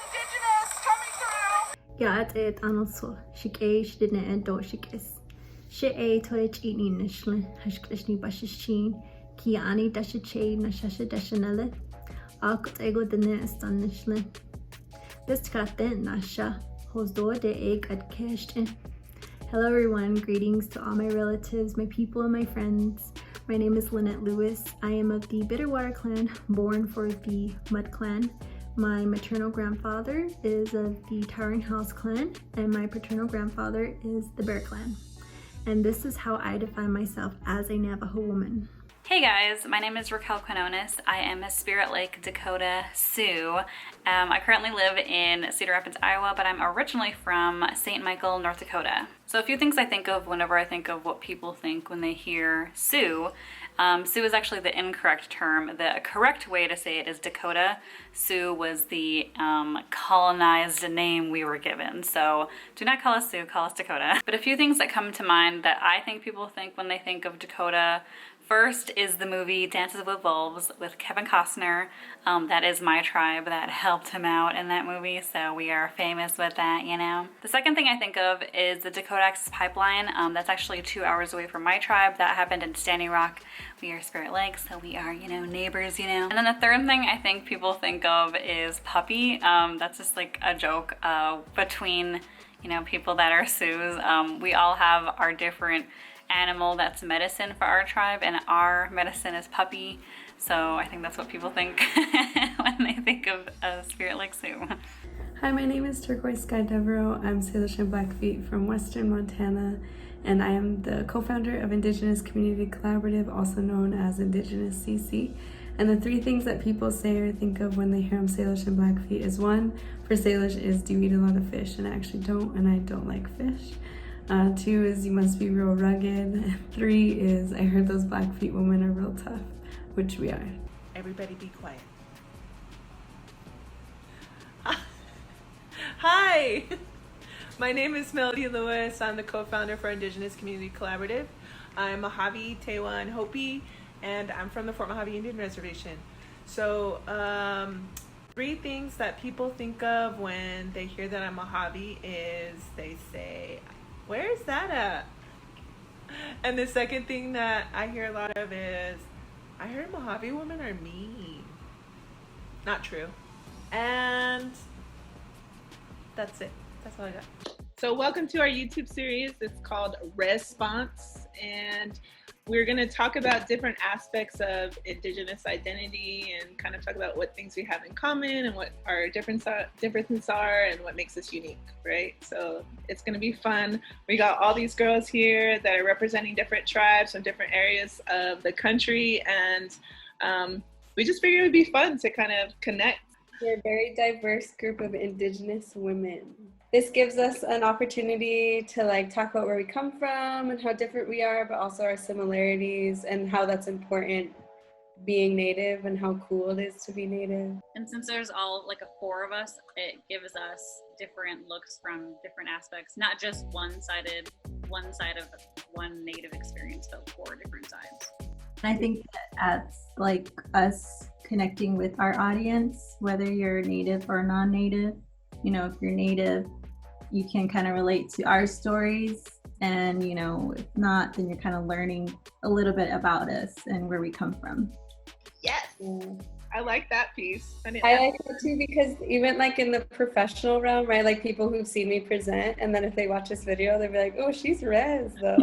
Indigenous coming through. Gat it anotso, shike shidne and do shikis. She a toich eating nishlin, hashklishni bashishin, ki ani dashiche nashasha dashanele, akut ego dene stan nishlin. This katen nasha, hosdo de egg at keshtin. Hello everyone, greetings to all my relatives, my people, and my friends. My name is Lynette Lewis. I am of the Bitterwater clan, born for the Mud clan. My maternal grandfather is of the Towering House clan, and my paternal grandfather is the Bear clan. And this is how I define myself as a Navajo woman. Hey guys, my name is Raquel Quinones. I am a Spirit Lake, Dakota Sioux. I currently live in Cedar Rapids, Iowa, but I'm originally from St. Michael, North Dakota. So a few things I think of whenever I think of what people think when they hear Sioux. Sioux is actually the incorrect term. The correct way to say it is Dakota. Sioux was the colonized name we were given. So do not call us Sioux, call us Dakota. But a few things that come to mind that I think people think when they think of Dakota. First is the movie Dances with Wolves with Kevin Costner. That is my tribe that helped him out in that movie, so we are famous with that, you know. The second thing I think of is the Dakota Access Pipeline. That's actually 2 hours away from my tribe. That happened in Standing Rock. We are Spirit Lake, so we are, you know, neighbors, you know. And then the third thing I think people think of is puppy. That's just like a joke between, you know, people that are Sioux. We all have our different animal that's medicine for our tribe, and our medicine is puppy. So I think that's what people think when they think of Spirit Lake Sioux. Hi, my name is Turquoise Sky Devereaux. I'm Salish and Blackfeet from Western Montana, and I am the co-founder of Indigenous Community Collaborative, also known as Indigenous CC. And the three things that people say or think of when they hear I'm Salish and Blackfeet is one, for Salish is, do you eat a lot of fish? And I actually don't, and I don't like fish. Two is, you must be real rugged. Three is, I heard those Blackfeet women are real tough, which we are. Everybody be quiet. Hi, my name is Melody Lewis. I'm the co-founder for Indigenous Community Collaborative. I'm Mojave, Tewa, and Hopi, and I'm from the Fort Mojave Indian Reservation. So, three things that people think of when they hear that I'm Mojave is they say, where's that at? And the second thing that I hear a lot of is, I heard Mojave women are mean. Not true. And that's it. That's all I got. So welcome to our YouTube series. It's called REZponse, and we're going to talk about different aspects of Indigenous identity and kind of talk about what things we have in common and what our differences are and what makes us unique, right? So it's going to be fun. We got all these girls here that are representing different tribes from different areas of the country, and we just figured it would be fun to kind of connect. We're a very diverse group of Indigenous women. This gives us an opportunity to talk about where we come from and how different we are, but also our similarities and how that's important being Native and how cool it is to be Native. And since there's all like four of us, it gives us different looks from different aspects, not just one side of one Native experience, but four different sides. I think that adds like us connecting with our audience, whether you're Native or non-Native. You know, if you're Native, you can kind of relate to our stories, and you know, if not, then you're kind of learning a little bit about us and where we come from. Yes, I like that piece. I like it too, because even like in the professional realm, right? Like people who've seen me present, and then if they watch this video, they'll be like, "Oh, she's Rez, though."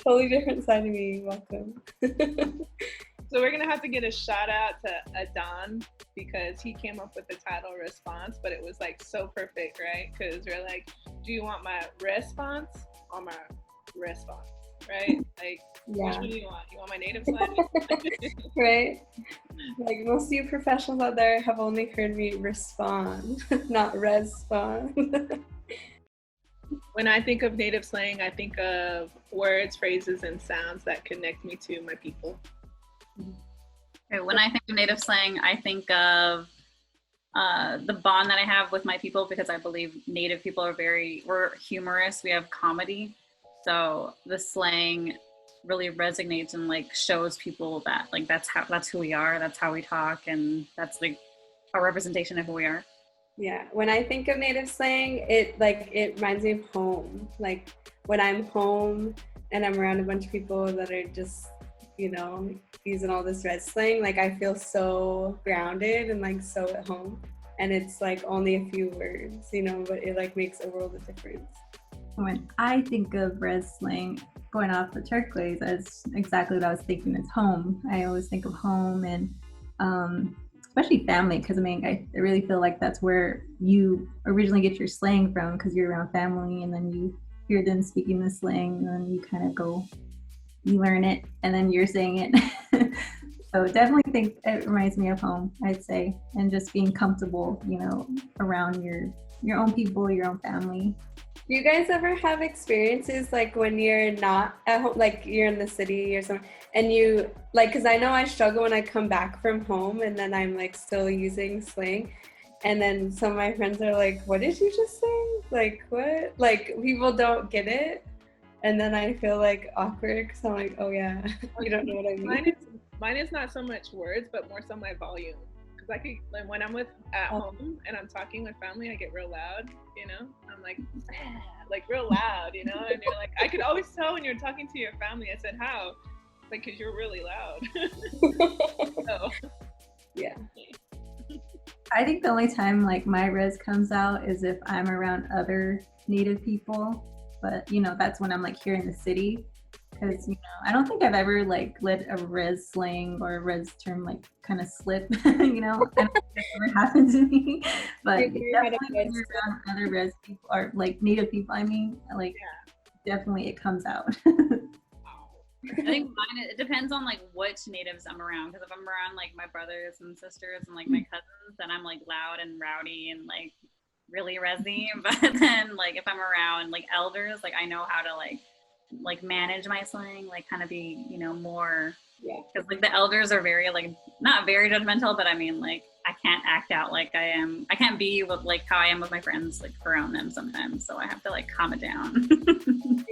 Totally different side of me. Welcome. So we're gonna have to get a shout out to Adon, because he came up with the title REZponse, but it was like so perfect, right? Because we're like, do you want my response or my response, right? Like, yeah. Which one do you want? You want my native slang? Right? Like most of you professionals out there have only heard me respond, not respond. When I think of native slang, I think of words, phrases, and sounds that connect me to my people. Okay, when I think of Native slang, I think of the bond that I have with my people, because I believe Native people are we're humorous. We have comedy. So the slang really resonates and like shows people that like that's who we are, that's how we talk, and that's like our representation of who we are. Yeah, when I think of native slang, it reminds me of home. Like when I'm home and I'm around a bunch of people that are just, using all this REZ slang, like I feel so grounded and like so at home. And it's like only a few words, but it like makes a world of difference. When I think of REZ slang, going off the turquoise, that's exactly what I was thinking. It's home. I always think of home and especially family, because I really feel like that's where you originally get your slang from, because you're around family and then you hear them speaking the slang and then you kind of go, you learn it and then you're saying it. So definitely think it reminds me of home, I'd say, and just being comfortable, around your own people, your own family. Do you guys ever have experiences like when you're not at home, like you're in the city or something, and you like, because I know I struggle when I come back from home and then I'm like still using slang, and then some of my friends are like, what did you just say? Like what? Like people don't get it, and then I feel like awkward because I'm like, oh yeah, you don't know what I mean. Mine is not so much words, but more so my volume. Because I could, like, when I'm at home and I'm talking with family, I get real loud, I'm like real loud, and you're like, I could always tell when you're talking to your family. I said, how? Like, because you're really loud. So. Yeah. I think the only time like my REZ comes out is if I'm around other Native people, but that's when I'm like here in the city. Because I don't think I've ever like let a REZ slang or a REZ term like kind of slip. I don't think that's ever happened to me. But definitely when you're around other REZ people or like Native people, definitely it comes out. I think mine, it depends on like which natives I'm around. Because if I'm around like my brothers and sisters and like my cousins, then I'm like loud and rowdy and like really REZ-y. But then like if I'm around like elders, like I know how to like manage my slang, like kind of be more, because like the elders are very like not very judgmental, but I mean like I can't act out like I can't be with like how I am with my friends like around them sometimes, so I have to like calm it down.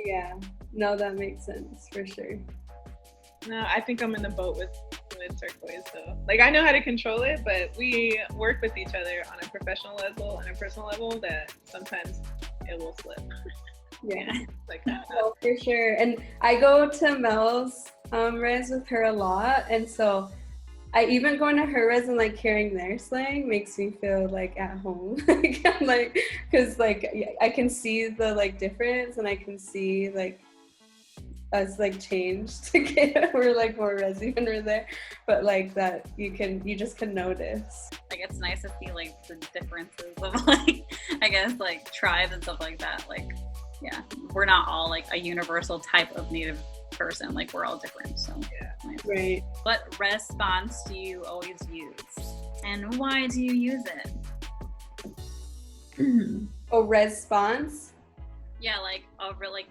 Yeah, no, that makes sense for sure. No, I think I'm in the boat with turquoise. So like I know how to control it, but we work with each other on a professional level and a personal level that sometimes it will slip. Yeah, like that. Oh, for sure. And I go to Mel's REZ with her a lot, and so I even going to her REZ and like hearing their slang makes me feel like at home. like because like I can see the like difference, and I can see like us like change to get we're like more REZ when we're there, but like that you just can notice. Like it's nice to see like the differences of like I guess like tribes and stuff like that. Like yeah, we're not all like a universal type of Native person, like we're all different, so yeah. Nice. Right. What REZponse do you always use, and why do you use it? Oh, REZponse? Yeah, like over like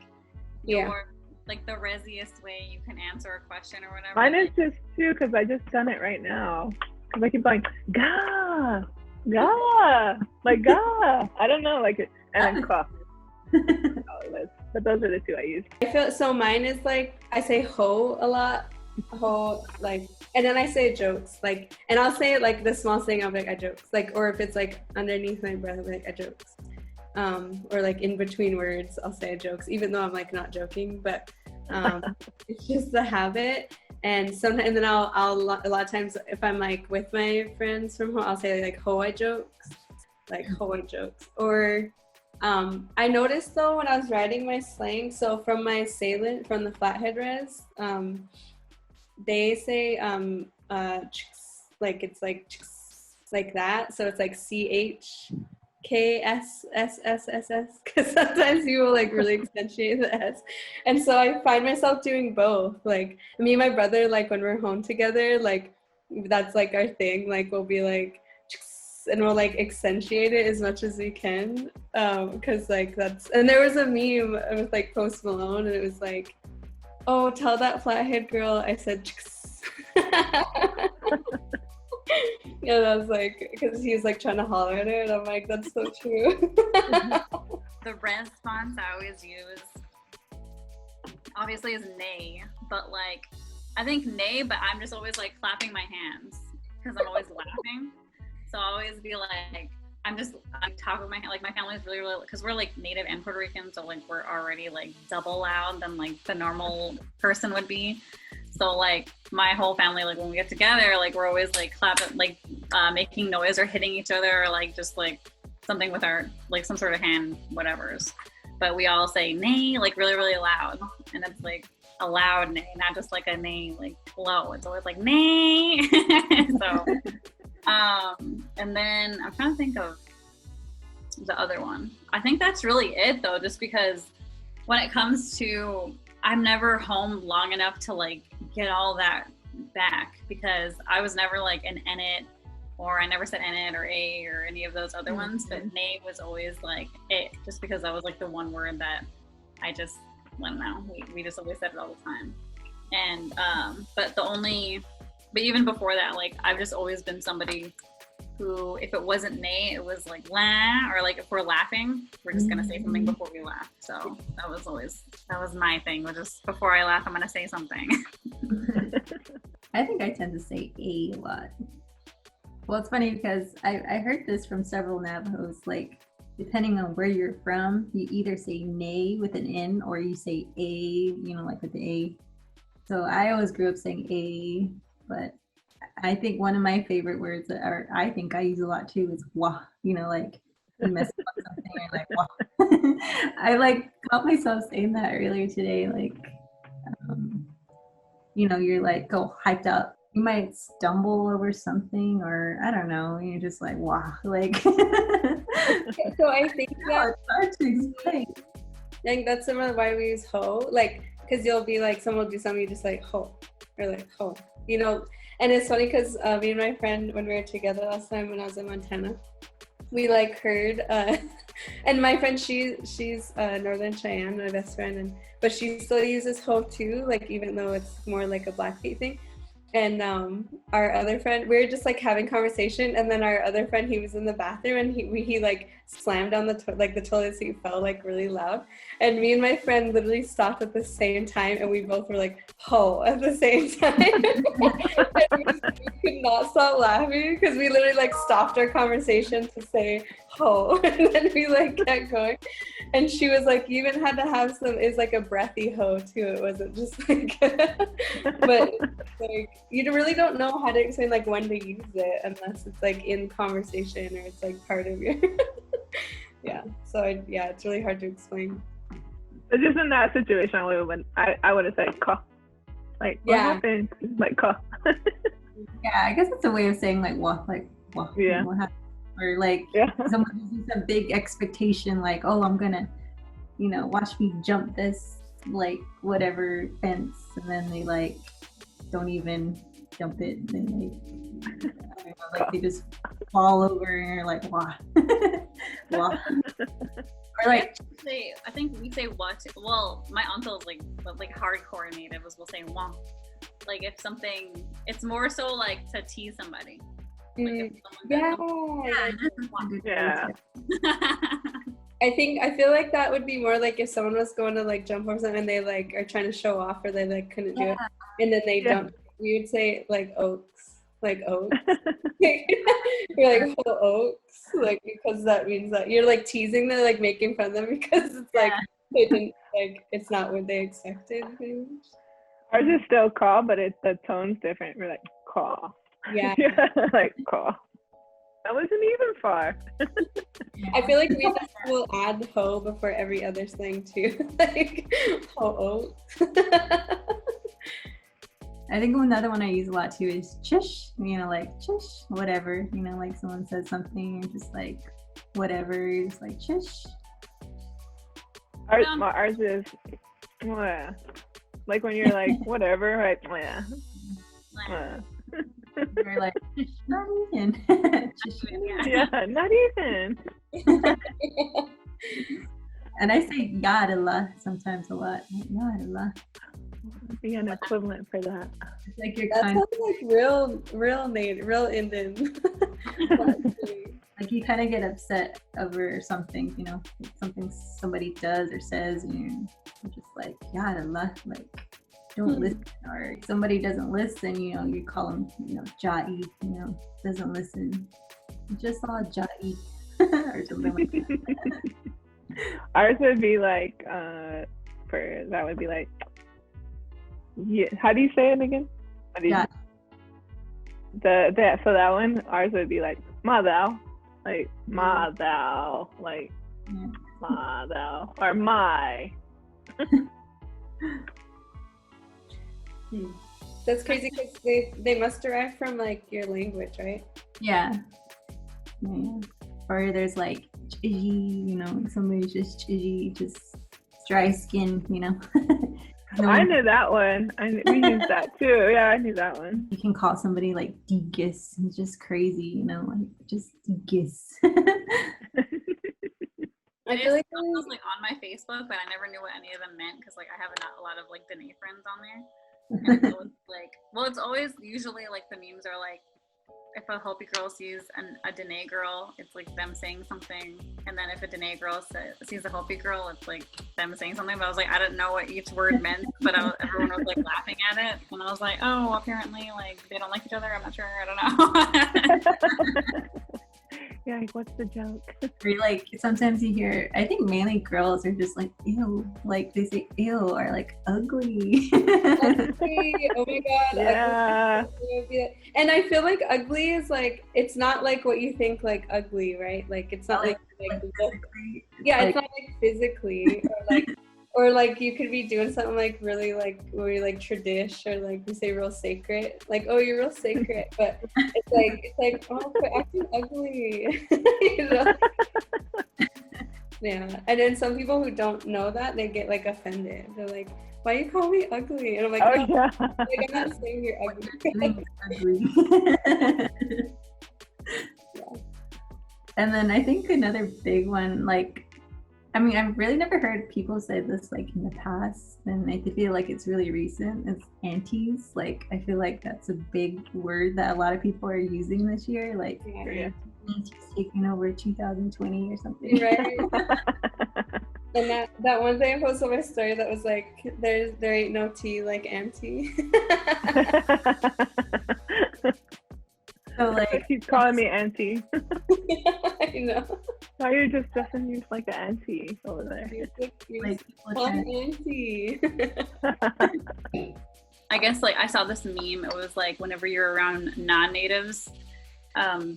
Yeah. your like the REZiest way you can answer a question or whatever. Mine is just too, because I just done it right now. Because I keep going, gah, gah, like gah. I don't know, like, and then cough. But those are the two I use. I feel so mine is like I say ho a lot, ho, like, and then I say jokes, like, and I'll say it like the small thing of like I jokes, like, or if it's like underneath my breath, like I jokes, or like in between words I'll say jokes, even though I'm like not joking, but it's just the habit. And sometimes, and then I'll a lot of times if I'm like with my friends from home, I'll say like ho I jokes, like ho I jokes, or I noticed though when I was writing my slang, so from my Salient, from the Flathead REZ, they say like it's like like that, so it's like CHKSSSS, because sometimes people like really accentuate the S, and so I find myself doing both. Like me and my brother, like when we're home together, like that's like our thing, like we'll be like, and we'll like accentuate it as much as we can, because like that's, and there was a meme with like Post Malone, and it was like, oh, tell that flathead girl I said chicks. Yeah, that was like, because he was like trying to holler at her, and I'm like, that's so true. The REZponse I always use, obviously is nay, but like I think nay, but I'm just always like clapping my hands because I'm always laughing. So I'll always be like, I talk with my hand, like my family's really, really, because we're like Native and Puerto Rican, so like we're already like double loud than like the normal person would be. So like my whole family, like when we get together, like we're always like clapping, like making noise or hitting each other, or like just like something with our, like some sort of hand whatever's. But we all say nay, like really, really loud. And it's like a loud nay, not just like a nay, like low. It's always like nay. So, and then I'm trying to think of the other one. I think that's really it though, just because when it comes to, I'm never home long enough to like get all that back, because I was never like an Enit, or I never said Enit or A or any of those other ones, but nay was always like it, just because that was like the one word that I don't know, we just always said it all the time. And but even before that, like I've just always been somebody who, if it wasn't nay, it was like la, or like if we're laughing, we're just gonna say something before we laugh. So that was my thing, was just before I laugh, I'm gonna say something. I think I tend to say a lot. Well, it's funny because I heard this from several Navajos, like depending on where you're from, you either say nay with an N or you say a, you know, like with the A. So I always grew up saying a, but I think one of my favorite words that I think I use a lot too is wah, you know, like you mess up something, you're like wah. I like caught myself saying that earlier today, like, you know, you're like go hyped up. You might stumble over something, or I don't know, you're just like wow, like. So I think that it's hard to explain. I think that's similar to why we use ho, like, because you'll be like, someone will do something, you just like ho, or like ho, you know. And it's funny because me and my friend, when we were together last time when I was in Montana, we like heard, and my friend, she's Northern Cheyenne, my best friend, but she still uses ho too, like even though it's more like a Blackfeet thing. And our other friend, we were just like having conversation, and then our other friend, he was in the bathroom, and he like slammed on the toilet seat, fell like really loud, and me and my friend literally stopped at the same time, and we both were like ho at the same time. And we could not stop laughing because we literally like stopped our conversation to say ho, and then we like kept going. And she was like, you even had to have it's like a breathy ho too. It wasn't just like, but like, you really don't know how to explain like when to use it unless it's like in conversation or it's like part of your, yeah. So it's really hard to explain. It's just in that situation when I would have said "ka," like what happened, like "ka." Yeah, I guess it's a way of saying like what, like what, yeah, what happened, or like someone has a big expectation, like oh I'm gonna, you know, watch me jump this like whatever fence, and then they like don't even jump it, and then like, I don't know, like they just fall over and you're like wah. Wah. Or like I think we say what. Well, my uncle's like hardcore native will say wah. Like if something, it's more so like to tease somebody. Like yeah. I feel like that would be more like if someone was going to like jump over something and they like are trying to show off, or they like couldn't do it, and then they don't. We would say like oaks, like oaks. You're like oh, oaks, like because that means that you're like teasing them, like making fun of them because it's like they didn't, like it's not what they expected. Ours is still "ka," but the tone's different. We're like "ka." Yeah. Like "ka." That wasn't even far. I feel like we just will add ho before every other slang too. Like ho. I think another one I use a lot too is chish, you know, like chish, whatever, you know, like someone says something, you're just like whatever, you're just like chish. Ours is like when you're like whatever, right? You're like, not even. Yeah, not even. And I say yadala sometimes a lot. Yadala. Be an equivalent for that. It's like you're that sounds like real native, real Indian. Like you kind of get upset over something, you know, something somebody does or says, and you're just like, yeah, like don't listen, or somebody doesn't listen, you know, you call them, you know, Jai, you know, doesn't listen. You just saw Jai or something like that. Ours would be like, that would be like, yeah. How do you say it again? Yeah. So that one, ours would be like, ma thou, like ma thou, like ma thou, or my. That's crazy because they must derive from like your language, right? Yeah. Or there's like chiji, you know, somebody's just chiji, just dry skin, you know. I knew that one. We used that too. Yeah, I knew that one. You can call somebody like digis. It's just crazy, you know, like just digis. I feel like it was like on my Facebook, but I never knew what any of them meant because like I have a lot of like Dene friends on there. And so it's like, well, it's always usually like the memes are like, if a Hopi girl sees a Dene girl, it's like them saying something, and then if a Dene girl sees a Hopi girl, it's like them saying something. But I was like, I didn't know what each word meant, but everyone was like laughing at it, and I was like, oh, apparently like they don't like each other. I'm not sure. I don't know. Yeah, like what's the joke? Or like sometimes you hear, I think mainly girls are just like ew, like they say ew or like ugly. Ugly. Oh my god. Yeah. Ugly. And I feel like ugly is like, it's not like what you think like ugly, right? Like it's not like physically. Yeah, it's not like physically or like you could be doing something like really like where you like tradish or like we say real sacred, like oh you're real sacred, but it's like oh quit acting ugly. You know? Yeah, and then some people who don't know that, they get like offended. They're like, why you call me ugly? And I'm like, oh, no, yeah. like I'm not saying you're ugly. Yeah. And then I think another big one, like, I mean, I've really never heard people say this like in the past, and I feel like it's really recent. It's aunties. Like, I feel like that's a big word that a lot of people are using this year. Like, Yeah. aunties taking over 2020 or something. Right. And that one thing I posted on my story that was like, there ain't no tea like auntie. So like, she's calling me auntie. Yeah, I know. Now you're just dressing you like an auntie over there. like auntie. I guess like I saw this meme. It was like whenever you're around non-natives,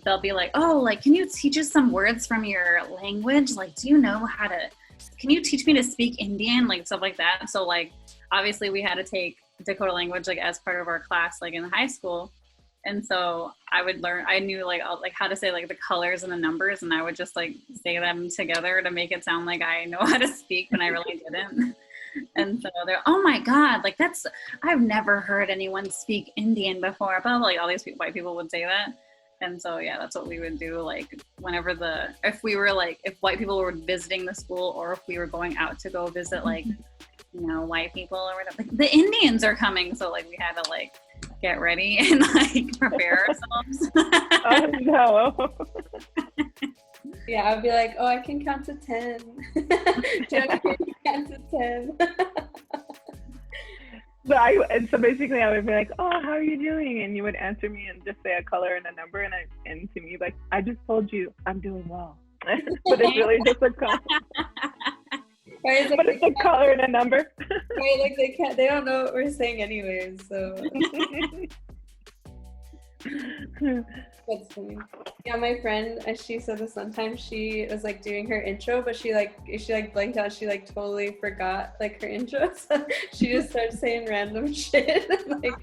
they'll be like, oh, like, can you teach us some words from your language? Like, do you know can you teach me to speak Indian? Like stuff like that. So like, obviously we had to take Dakota language like as part of our class, like in high school. And so I knew like how to say like the colors and the numbers, and I would just like say them together to make it sound like I know how to speak when I really didn't. And so they're, oh my God, like I've never heard anyone speak Indian before, but like all these white people would say that. And so, yeah, that's what we would do. Like whenever if white people were visiting the school, or if we were going out to go visit like, you know, white people or whatever, like the Indians are coming. So like we had to like get ready and like prepare ourselves. Oh no. Yeah, I'd be like, oh, I can count to 10. Can count to 10. So basically I would be like, oh, how are you doing? And you would answer me and just say a color and a number, and to me, like, I just told you I'm doing well. But it's really just a color. Right, but it's a color and a number. Right, like they don't know what we're saying anyways, so. That's funny. Yeah, my friend, she said that sometimes she was like doing her intro, but she blanked out. She like totally forgot like her intro, so she just started saying random shit, like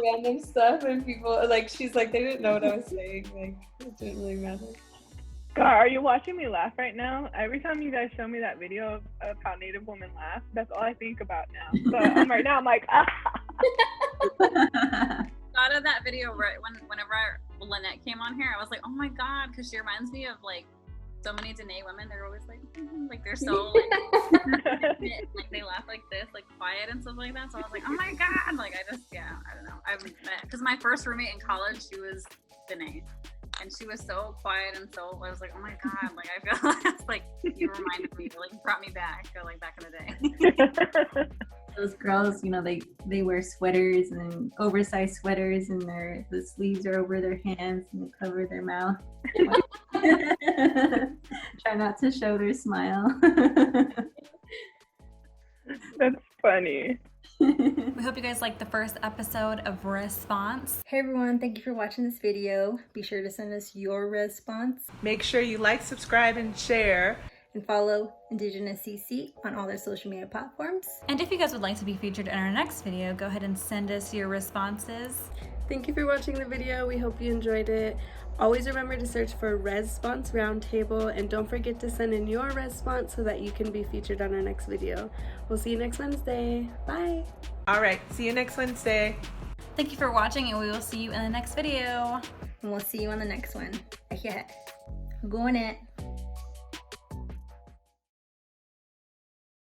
random stuff, and people like she's like they didn't know what I was saying. Like it didn't really matter. God, are you watching me laugh right now? Every time you guys show me that video of how Native women laugh, that's all I think about now. So right now I'm like, ah. Thought of that video right whenever Lynette came on here. I was like, oh my God, because she reminds me of like so many Dene women. They're always like, like they're so like, like they laugh like this, like quiet and stuff like that. So I was like, oh my God, like I don't know. Because my first roommate in college, she was Dene. and she was so quiet and so, I was like, oh my God, like I feel it's like you reminded me, like brought me back, like back in the day. Those girls, you know, they wear sweaters and oversized sweaters, and the sleeves are over their hands and they cover their mouth. Try not to show their smile. That's funny. We hope you guys liked the first episode of REZponse. Hey everyone, thank you for watching this video. Be sure to send us your response Make sure you like, subscribe, and share. and follow Indigenous CC on all their social media platforms. And if you guys would like to be featured in our next video, go ahead and send us your responses. Thank you for watching the video. We hope you enjoyed it. Always remember to search for REZponse Roundtable, and don't forget to send in your response so that you can be featured on our next video. We'll see you next Wednesday. Bye. All right, see you next Wednesday. Thank you for watching, and we will see you in the next video. And we'll see you on the next one. Yeah. Going it.